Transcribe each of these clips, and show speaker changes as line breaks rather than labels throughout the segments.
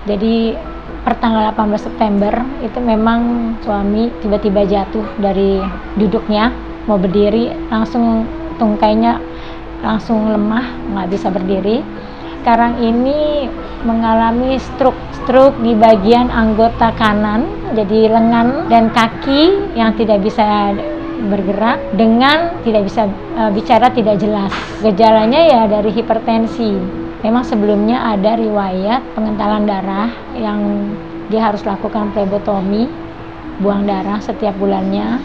Jadi per tanggal 18 September itu memang suami tiba-tiba jatuh dari duduknya, mau berdiri langsung tungkainya langsung lemah, nggak bisa berdiri. Sekarang ini mengalami stroke di bagian anggota kanan, jadi lengan dan kaki yang tidak bisa bergerak dengan tidak bisa bicara tidak jelas. Gejalanya ya dari hipertensi. Memang sebelumnya ada riwayat pengentalan darah yang dia harus lakukan plebotomi, buang darah setiap bulannya.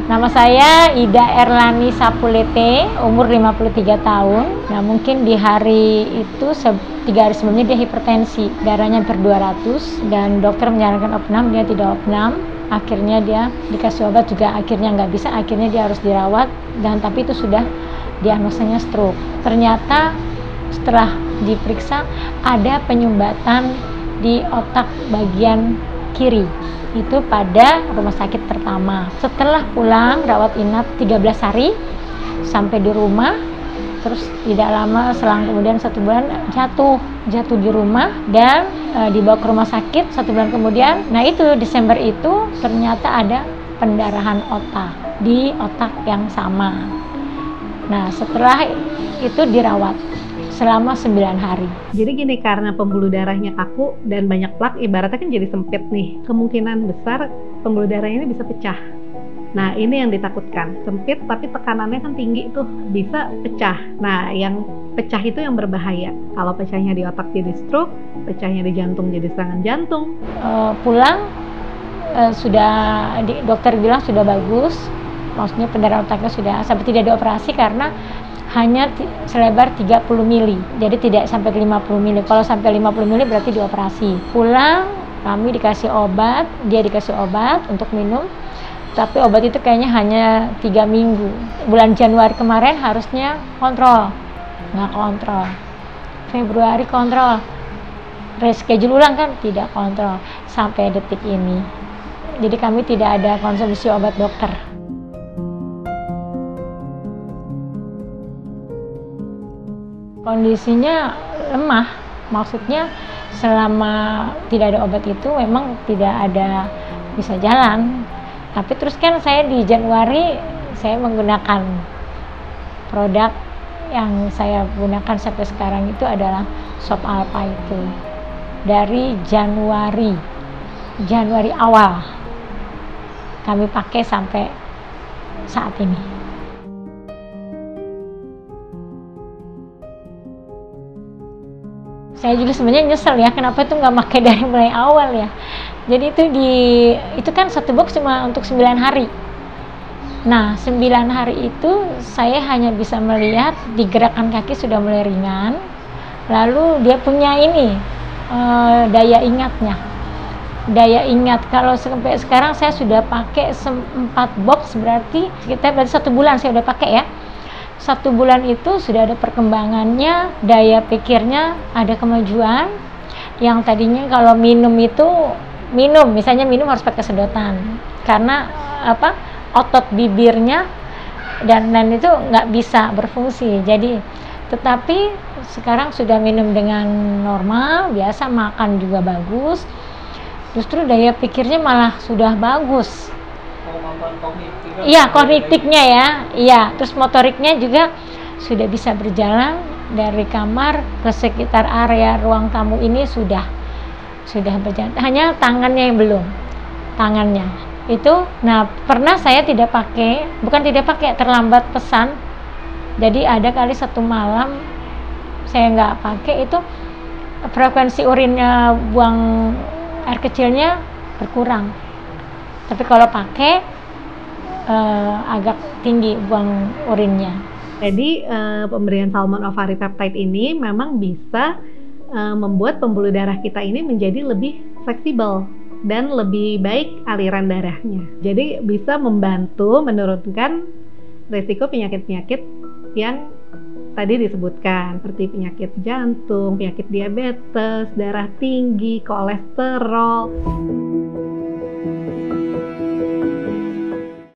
Nama saya Ida Erlani Sapulete, umur 53 tahun. Nah, mungkin di hari itu 3 hari sebelumnya dia hipertensi, darahnya per 200 dan dokter menyarankan opnam, dia tidak opnam. Akhirnya dia dikasih obat juga akhirnya nggak bisa, akhirnya dia harus dirawat dan tapi itu sudah diagnosanya stroke. Ternyata setelah diperiksa ada penyumbatan di otak bagian kiri. Itu pada rumah sakit pertama. Setelah pulang rawat inap 13 hari sampai di rumah, terus tidak lama selang kemudian 1 bulan jatuh di rumah dan dibawa ke rumah sakit 1 bulan kemudian. Nah itu Desember itu ternyata ada pendarahan otak di otak yang sama. Nah setelah itu dirawat selama 9 hari.
Jadi gini, karena pembuluh darahnya kaku dan banyak plak, ibaratnya kan jadi sempit nih. Kemungkinan besar pembuluh darah ini bisa pecah. Nah ini yang ditakutkan, sempit tapi tekanannya kan tinggi tuh, bisa pecah. Nah yang pecah itu yang berbahaya. Kalau pecahnya di otak jadi stroke, pecahnya di jantung jadi serangan jantung.
Pulang dokter bilang sudah bagus, maksudnya pendarahan otaknya sudah sampai tidak dioperasi karena hanya selebar 30 mili, jadi tidak sampai 50 mili. Kalau sampai 50 mili berarti dioperasi. Pulang, kami dikasih obat, dia dikasih obat untuk minum, tapi obat itu kayaknya hanya 3 minggu. Bulan Januari kemarin harusnya kontrol, nggak kontrol. Februari kontrol, reschedule ulang kan tidak kontrol sampai detik ini. Jadi kami tidak ada konsumsi obat dokter. Kondisinya lemah, maksudnya selama tidak ada obat itu memang tidak ada bisa jalan. Tapi terus kan saya di Januari saya menggunakan produk yang saya gunakan sampai sekarang itu adalah Sop Alpha itu. Dari Januari awal kami pakai sampai saat ini. Saya juga sebenarnya nyesel ya, kenapa itu nggak pakai dari mulai awal ya. Jadi itu kan 1 box cuma untuk 9 hari. Nah 9 hari itu saya hanya bisa melihat di gerakan kaki sudah mulai ringan. Lalu dia punya ini daya ingatnya. Daya ingat kalau sampai sekarang saya sudah pakai 4 box, berarti 1 bulan saya udah pakai ya. 1 bulan itu sudah ada perkembangannya, daya pikirnya ada kemajuan. Yang tadinya kalau misalnya minum harus pakai sedotan karena otot bibirnya dan itu nggak bisa berfungsi. Jadi tetapi sekarang sudah minum dengan normal, biasa makan juga bagus. Justru daya pikirnya malah sudah bagus. Iya, kognitifnya ya. Iya, terus motoriknya juga sudah bisa berjalan dari kamar ke sekitar area ruang tamu ini sudah berjalan. Hanya tangannya yang belum. Tangannya. Itu pernah saya terlambat pesan. Jadi ada kali 1 malam saya nggak pakai, itu frekuensi urinnya buang air kecilnya berkurang. Tapi kalau pakai agak tinggi buang urinnya.
Jadi pemberian Salmon Ovari Peptide ini memang bisa membuat pembuluh darah kita ini menjadi lebih fleksibel dan lebih baik aliran darahnya. Jadi bisa membantu menurunkan risiko penyakit-penyakit yang tadi disebutkan, seperti penyakit jantung, penyakit diabetes, darah tinggi, kolesterol.